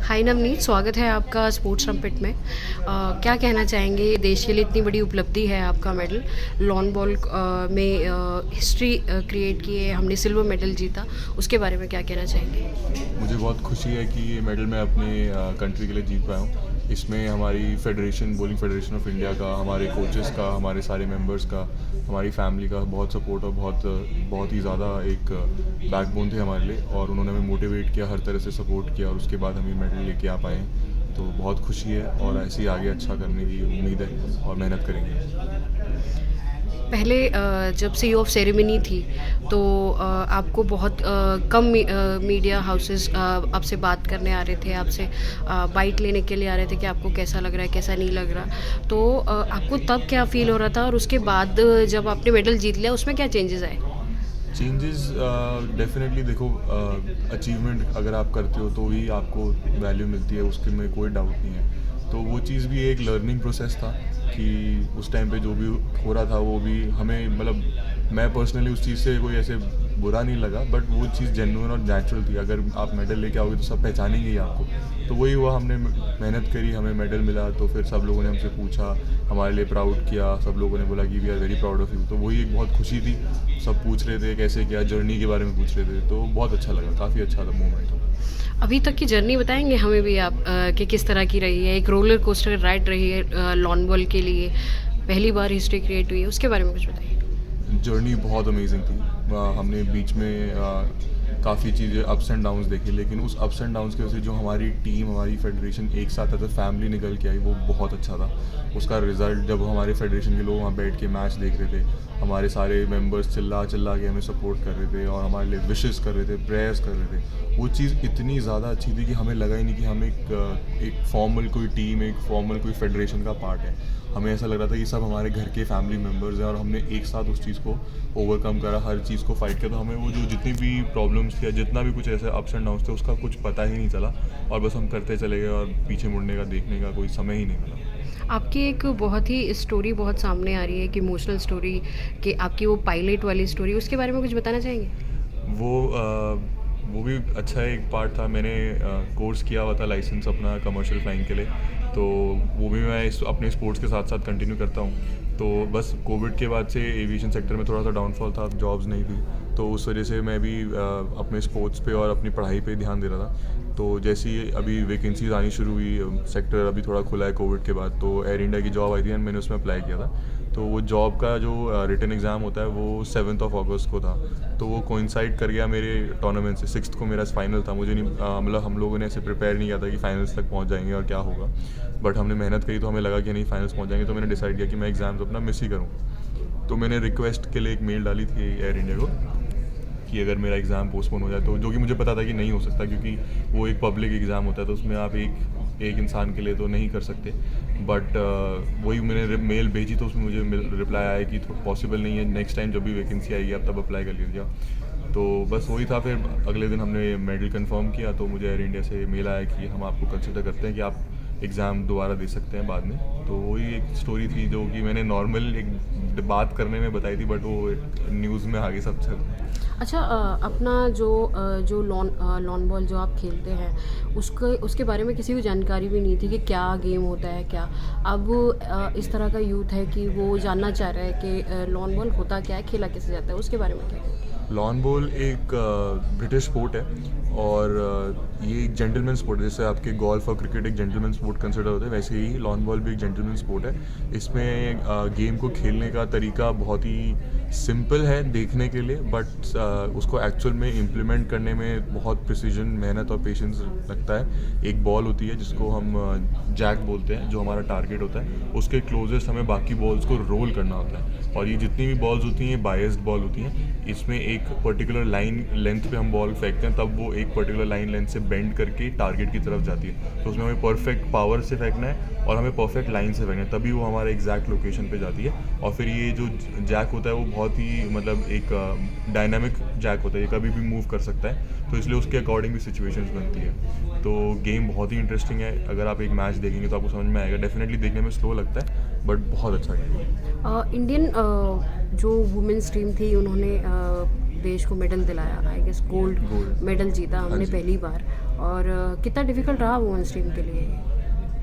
हाय नवनीत, स्वागत है आपका स्पोर्ट्स ट्रम्पेट में। क्या कहना चाहेंगे, देश के लिए इतनी बड़ी उपलब्धि है आपका मेडल। लॉन बॉल में हिस्ट्री क्रिएट की है, हमने सिल्वर मेडल जीता, उसके बारे में क्या कहना चाहेंगे? मुझे बहुत खुशी है कि ये मेडल मैं अपने कंट्री के लिए जीत पाया हूँ। इसमें हमारी federation, bowling federation of India का, हमारे कोचेस का, हमारे सारे मेंबर्स का, हमारी फैमिली का बहुत सपोर्ट और बहुत बहुत ही ज़्यादा एक बैकबोन थे हमारे लिए, और उन्होंने हमें मोटिवेट किया, हर तरह से सपोर्ट किया, और उसके बाद हम ये मेडल लेके आ पाए हैं। तो बहुत खुशी है और ऐसे ही आगे अच्छा करने की उम्मीद है और मेहनत करेंगे। पहले जब सी ऑफ सेरेमनी थी तो आपको बहुत कम मीडिया हाउसेस आपसे बात करने आ रहे थे, आपसे बाइट लेने के लिए आ रहे थे कि आपको कैसा लग रहा है, कैसा नहीं लग रहा। तो आपको तब क्या फ़ील हो रहा था, और उसके बाद जब आपने मेडल जीत लिया उसमें क्या चेंजेस आए? चेंजेस डेफिनेटली देखो, अचीवमेंट अगर आप करते हो तो ही आपको वैल्यू मिलती है, उसके में कोई डाउट नहीं है। तो वो चीज़ भी एक लर्निंग प्रोसेस था कि उस टाइम पे जो भी हो रहा था वो भी हमें, मतलब मैं पर्सनली उस चीज़ से कोई ऐसे बुरा नहीं लगा, बट वो चीज़ जेन्युइन और नेचुरल थी। अगर आप मेडल लेके आओगे तो सब पहचानेंगे ही आपको। तो वही हुआ, हमने मेहनत करी, हमें मेडल मिला, तो फिर सब लोगों ने हमसे पूछा, हमारे लिए प्राउड किया, सब लोगों ने बोला कि we are very proud of you. तो वही एक बहुत खुशी थी। सब पूछ रहे थे कैसे क्या, जर्नी के बारे में पूछ रहे थे, तो बहुत अच्छा लगा, काफ़ी अच्छा था मोमेंट था। अभी तक की जर्नी बताएंगे हमें भी आप, कि किस तरह की रही है? एक रोलर कोस्टर राइड रही है लॉन बॉल के लिए, पहली बार हिस्ट्री क्रिएट हुई है, उसके बारे में कुछ बताइए। जर्नी बहुत अमेजिंग थी। हमने बीच में काफ़ी चीज़ें अप्स एंड डाउन्स देखे, लेकिन उस अप्स एंड डाउन्स की वजह से जो हमारी टीम, हमारी फेडरेशन एक साथ एज अ फैमिली निकल के आई, वो बहुत अच्छा था। उसका रिज़ल्ट, जब हमारे फेडरेशन के लोग वहाँ बैठ के मैच देख रहे थे, हमारे सारे मेंबर्स चिल्ला चिल्ला के हमें सपोर्ट कर रहे थे और हमारे लिए विशेस कर रहे थे, प्रेयर्स कर रहे थे, वो चीज़ इतनी ज़्यादा अच्छी थी कि हमें लगा ही नहीं कि हम एक फॉर्मल कोई टीम, एक फॉर्मल कोई फेडरेशन का पार्ट है। हमें ऐसा लग रहा था कि सब हमारे घर के फैमिली मेम्बर्स हैं, और हमने एक साथ उस चीज़ को ओवरकम करा, हर चीज़ को फाइट किया। तो हमें वो जो जितनी भी प्रॉब्लम्स थी या जितना भी कुछ ऐसे अप्स एंड डाउन्स थे, उसका कुछ पता ही नहीं चला, और बस हम करते चले गए, और पीछे मुड़ने का, देखने का कोई समय ही नहीं मिला। आपकी एक बहुत ही स्टोरी बहुत सामने आ रही है, कि इमोशनल स्टोरी, कि आपकी वो पायलट वाली स्टोरी, उसके बारे में कुछ बताना चाहेंगे? वो वो भी अच्छा एक पार्ट था। मैंने कोर्स किया हुआ था लाइसेंस अपना कमर्शियल फ्लाइंग के लिए, तो वो भी मैं अपने स्पोर्ट्स के साथ साथ कंटिन्यू करता हूँ। तो बस कोविड के बाद से एविएशन सेक्टर में थोड़ा सा डाउनफॉल था, जॉब्स नहीं थी, तो उस वजह से मैं भी अपने स्पोर्ट्स पे और अपनी पढ़ाई पे ध्यान दे रहा था। तो जैसी अभी वैकेंसीज आनी शुरू हुई, सेक्टर अभी थोड़ा खुला है कोविड के बाद, तो एयर इंडिया की जॉब आई थी, मैंने उसमें अप्लाई किया था। तो वो जॉब का जो रिटन एग्ज़ाम होता है वो 7 अगस्त को था, तो वो कोइंसाइड कर गया मेरे टूर्नामेंट से। 6 को मेरा फाइनल था। मुझे नहीं, मतलब हम लोगों ने ऐसे प्रिपेयर नहीं किया था कि फाइनल्स तक पहुंच जाएंगे और क्या होगा, बट हमने मेहनत करी, तो हमें लगा कि नहीं, फाइनल्स पहुंच जाएंगे। तो मैंने डिसाइड किया कि मैं एग्ज़ाम्स अपना मिस ही करूँ। तो मैंने रिक्वेस्ट के लिए एक मेल डाली थी एयर इंडिया को कि अगर मेरा एग्ज़ाम पोस्टपोन हो जाए, तो जो कि मुझे पता था कि नहीं हो सकता, क्योंकि वो एक पब्लिक एग्ज़ाम होता है, तो उसमें आप एक इंसान के लिए तो नहीं कर सकते। बट वही मैंने मेल भेजी, तो उसमें मुझे रिप्लाई आया कि पॉसिबल नहीं है, नेक्स्ट टाइम जब भी वैकेंसी आएगी आप तब अप्लाई कर लीजिए। तो बस वही था। फिर अगले दिन हमने मेडल कंफर्म किया, तो मुझे एयर इंडिया से मेल आया कि हम आपको कंसिडर करते हैं कि आप एग्ज़ाम दोबारा दे सकते हैं बाद में। तो वही एक स्टोरी थी जो कि मैंने नॉर्मल एक बात करने में बताई थी, बट वो न्यूज़ में आ गई सब जगह। अच्छा, अपना जो लॉन बॉल जो आप खेलते हैं, उसके बारे में किसी को जानकारी भी नहीं थी कि क्या गेम होता है क्या। अब इस तरह का यूथ है कि वो जानना चाह रहा है कि लॉन बॉल होता क्या है, खेला कैसे जाता है, उसके बारे में क्या कहेंगे? लॉन बॉल एक ब्रिटिश स्पोर्ट है, और ये एक जेंटलमैन स्पोर्ट है। जैसे आपके गोल्फ और क्रिकेट एक जेंटलमैन स्पोर्ट कंसिडर होते हैं, वैसे ही लॉन बॉल भी एक जेंटलमैन स्पोर्ट है। इसमें गेम को खेलने का तरीका बहुत ही सिंपल है देखने के लिए, बट उसको एक्चुअल में इम्प्लीमेंट करने में बहुत प्रिसीजन, मेहनत और पेशेंस लगता है। एक बॉल होती है जिसको हम जैक बोलते हैं, जो हमारा टारगेट होता है, उसके क्लोजेस्ट हमें बाकी बॉल्स को रोल करना होता है। और ये जितनी भी बॉल्स होती हैं, ये बायस्ड बॉल होती हैं। इसमें एक पर्टिकुलर लाइन लेंथ पे हम बॉल फेंकते हैं, तब वो एक पर्टिकुलर लाइन लेंथ से बेंड करके टारगेट की तरफ जाती है। तो उसमें हमें परफेक्ट पावर से फेंकना है, और हमें परफेक्ट लाइन से फेंकना है, तभी वो हमारे एग्जैक्ट लोकेशन पे जाती है। और फिर ये जो जैक होता है वो बहुत ही, मतलब एक डायनामिक जैक होता है, ये कभी भी मूव कर सकता है, तो इसलिए उसके अकॉर्डिंग भी सिचुएशंस बनती है। तो गेम बहुत ही इंटरेस्टिंग है। अगर आप एक मैच देखेंगे तो आपको समझ में आएगा। डेफिनेटली देखने में स्लो लगता है, बट बहुत अच्छा गेम है। इंडियन जो वुमेंस टीम थी, उन्होंने देश को मेडल दिलाया, I guess gold gold. Medal जीता हाँ हमने जी। पहली बार। और कितना डिफ़िकल्ट रहा वुमेन्स टीम के लिए?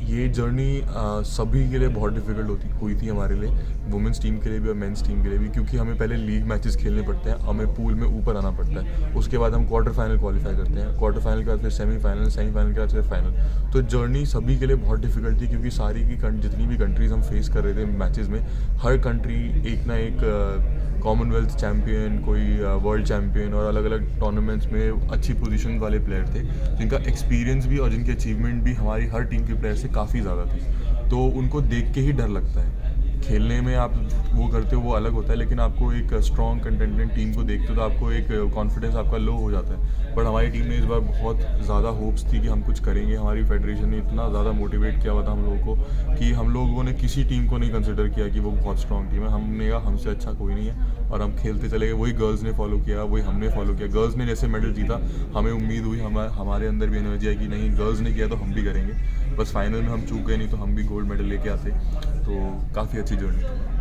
ये जर्नी सभी के लिए बहुत डिफिकल्ट हुई थी हमारे लिए, वुमेंस टीम के लिए भी और मेंस टीम के लिए भी, क्योंकि हमें पहले लीग मैचेस खेलने पड़ते हैं, हमें पूल में ऊपर आना पड़ता है, उसके बाद हम क्वार्टर फाइनल क्वालिफाई करते हैं, क्वार्टर फाइनल के बाद फिर सेमीफाइनल, सेमीफाइनल के बाद फिर फाइनल। तो जर्नी सभी के लिए बहुत डिफिकल्ट थी, क्योंकि सारी की जितनी भी कंट्रीज़ हम फेस कर रहे थे मैचेस में, हर कंट्री एक ना एक कॉमनवेल्थ चैम्पियन, कोई वर्ल्ड चैम्पियन और अलग अलग टूर्नामेंट्स में अच्छी पोजीशन वाले प्लेयर थे, जिनका एक्सपीरियंस भी और जिनकी अचीवमेंट भी हमारी हर टीम के प्लेयर से काफ़ी ज़्यादा थी। तो उनको देख के ही डर लगता है। खेलने में आप वो करते हो वो अलग होता है, लेकिन आपको एक स्ट्रॉन्ग कंटेंडेंट टीम को देखते हो तो आपको एक कॉन्फिडेंस आपका लो हो जाता है। बट हमारी टीम ने इस बार बहुत ज़्यादा होप्स थी कि हम कुछ करेंगे। हमारी फेडरेशन ने इतना ज़्यादा मोटिवेट किया हुआ था हम लोगों को कि हम लोगों ने किसी टीम को नहीं कंसिडर किया कि वो बहुत स्ट्रॉन्ग टीम है। हमने कहा हमसे अच्छा कोई नहीं है और हम खेलते चले गए। वही गर्ल्स ने फॉलो किया, वही हमने फॉलो किया। गर्ल्स ने जैसे मेडल जीता, हमें उम्मीद हुई, हमारे अंदर भी एनर्जी आई कि नहीं, गर्ल्स ने किया तो हम भी करेंगे। बस फाइनल में हम चूक गए, नहीं तो हम भी गोल्ड मेडल लेके आते। तो काफ़ी अच्छी जर्नी थी।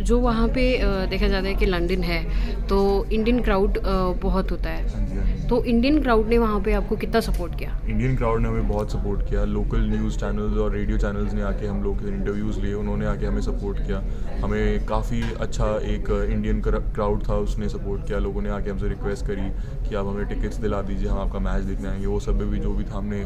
जो वहाँ पे देखा जाता है कि लंदन है तो इंडियन क्राउड बहुत होता है, हाँ जी, हाँ जी। तो इंडियन क्राउड ने वहाँ पे आपको कितना सपोर्ट किया? इंडियन क्राउड ने हमें बहुत सपोर्ट किया। लोकल न्यूज़ चैनल्स और रेडियो चैनल्स ने आके हम लोग के इंटरव्यूज़ लिए, उन्होंने आके हमें सपोर्ट किया। हमें काफ़ी अच्छा एक इंडियन क्राउड था, उसने सपोर्ट किया। लोगों ने आके हमसे रिक्वेस्ट करी कि आप हमें टिकट्स दिला दीजिए, हम आपका मैच देखने आएंगे। वो सब भी जो भी था, हमने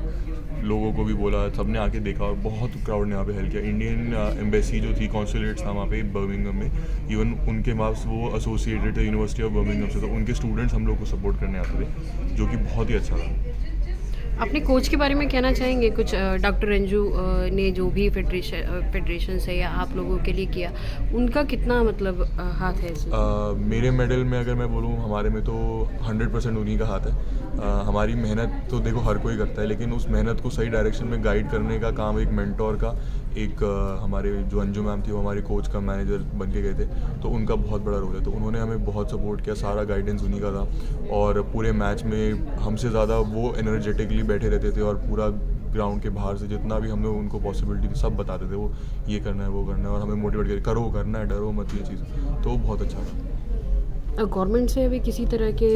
लोगों को भी बोला, सब ने आके देखा और बहुत क्राउड ने यहाँ पे हेल्प किया। इंडियन एम्बेसी जो थी, कॉन्सुलेट्स था वहाँ पे बर्मिंघम में, इवन उनके मार्क्स वो एसोसिएटेड थे यूनिवर्सिटी ऑफ बर्मिंघम से, तो उनके स्टूडेंट्स हम लोग को सपोर्ट करने आते थे, जो कि बहुत ही अच्छा था। अपने कोच के बारे में कहना चाहेंगे कुछ? डॉक्टर रंजू ने जो भी फेडरेशन है या आप लोगों के लिए किया, उनका कितना मतलब हाथ है इसमें? मेरे मेडल में अगर मैं बोलूँ, हमारे में तो 100% उन्हीं का हाथ है। हमारी मेहनत तो देखो हर कोई करता है, लेकिन उस मेहनत को सही डायरेक्शन में गाइड करने का काम एक मेंटोर का, एक हमारे जो अंजू मैम थी वो हमारे कोच का मैनेजर बन के गए थे, तो उनका बहुत बड़ा रोल है। तो उन्होंने हमें बहुत सपोर्ट किया, सारा गाइडेंस उन्हीं का था। और पूरे मैच में हमसे ज़्यादा वो एनर्जेटिकली बैठे रहते थे और पूरा ग्राउंड के बाहर से जितना भी हमने उनको पॉसिबिलिटी थी सब बताते थे। वो ये करना है, वो करना है, और हमें मोटिवेट करो, करना है, डरो मत, ये चीज़। तो वो बहुत अच्छा था। गवर्नमेंट से अभी किसी तरह के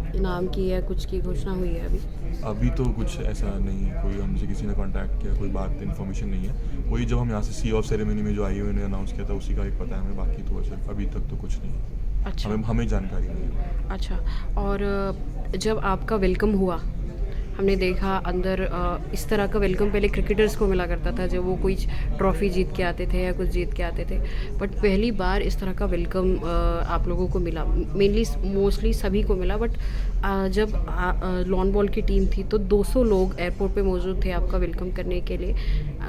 इनाम की या कुछ की घोषणा हुई है अभी तो कुछ ऐसा नहीं है, कोई हमसे किसी ने कांटेक्ट किया, कोई बात इन्फॉर्मेशन नहीं है। वही जब हम यहाँ से सी ऑफ सेरेमनी में जो आई हुई ने अनाउंस किया था, उसी का एक पता है हमें, बाकी तो वैसे अभी तक तो कुछ नहीं है। अच्छा, हमें जानकारी नहीं है। अच्छा। और जब आपका वेलकम हुआ, हमने देखा अंदर इस तरह का वेलकम पहले क्रिकेटर्स को मिला करता था जब वो कोई ट्रॉफ़ी जीत के आते थे या कुछ जीत के आते थे, बट पहली बार इस तरह का वेलकम आप लोगों को मिला। मेनली मोस्टली सभी को मिला, बट जब लॉन बॉल की टीम थी तो 200 लोग एयरपोर्ट पे मौजूद थे आपका वेलकम करने के लिए,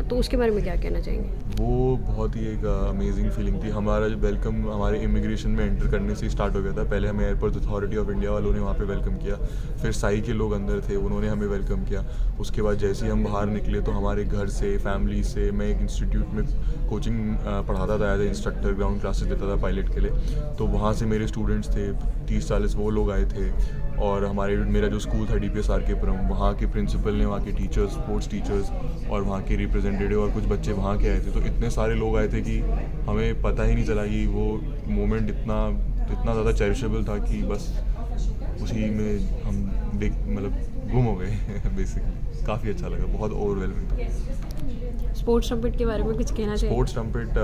तो उसके बारे में क्या कहना चाहेंगे? वो बहुत ही एक अमेजिंग फीलिंग थी। हमारा जो वेलकम हमारे इमिग्रेशन में एंटर करने से ही स्टार्ट हो गया था। पहले हमें एयरपोर्ट अथॉरिटी ऑफ इंडिया वालों ने वहाँ पे वेलकम किया, फिर साई के लोग अंदर थे, उन्होंने हमें वेलकम किया। उसके बाद जैसे ही हम बाहर निकले तो हमारे घर से, फैमिली से, मैं एक इंस्टीट्यूट में कोचिंग पढ़ाता था, as a instructor, ground classes देता था पायलट के लिए, तो वहाँ से मेरे स्टूडेंट्स थे 30-40 वो लोग आए थे। और मेरा जो स्कूल था DPS RK पुरम, वहाँ के प्रिंसिपल ने, वहाँ के टीचर्स, स्पोर्ट्स टीचर्स और वहाँ के रिप्रेजेंटेटिव और कुछ बच्चे वहाँ के आए थे। तो इतने सारे लोग आए थे कि हमें पता ही नहीं चला कि वो मोमेंट इतना ज़्यादा चेरिशेबल था कि बस उसी में हम गुम हो गए बेसिकली। काफ़ी अच्छा लगा, बहुत ओवरवेलमिंग था। स्पोर्ट्स ट्रम्पेट के बारे में कुछ कहना चाहिए? स्पोर्ट्स ट्रम्पेट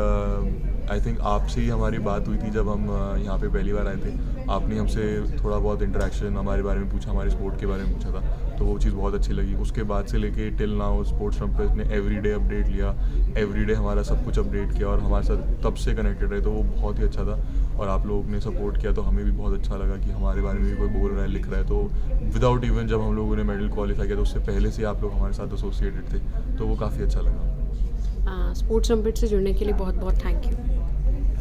आई थिंक आपसे ही हमारी बात हुई थी जब हम यहाँ पे पहली बार आए थे। आपने हमसे थोड़ा बहुत इंटरेक्शन हमारे बारे में पूछा, हमारे स्पोर्ट के बारे में पूछा था, तो वो चीज़ बहुत अच्छी लगी। उसके बाद से लेके टिल नाउ स्पोर्ट्स ट्रम्पेट ने एवरीडे अपडेट लिया, एवरीडे हमारा सब कुछ अपडेट किया और हमारे साथ तब से कनेक्टेड रहे, तो वो बहुत ही अच्छा था। और आप लोगों ने सपोर्ट किया तो हमें भी बहुत अच्छा लगा कि हमारे बारे में भी कोई बोल रहा है, लिख रहा है। तो विदाउट इवन जब हम लोगों ने मेडल क्वालिफाई किया तो उससे पहले से आप लोग हमारे साथ एसोसिएटेड थे, तो वो काफ़ी अच्छा लगा। स्पोर्ट्स ट्रम्पेट से जुड़ने के लिए बहुत बहुत थैंक यू।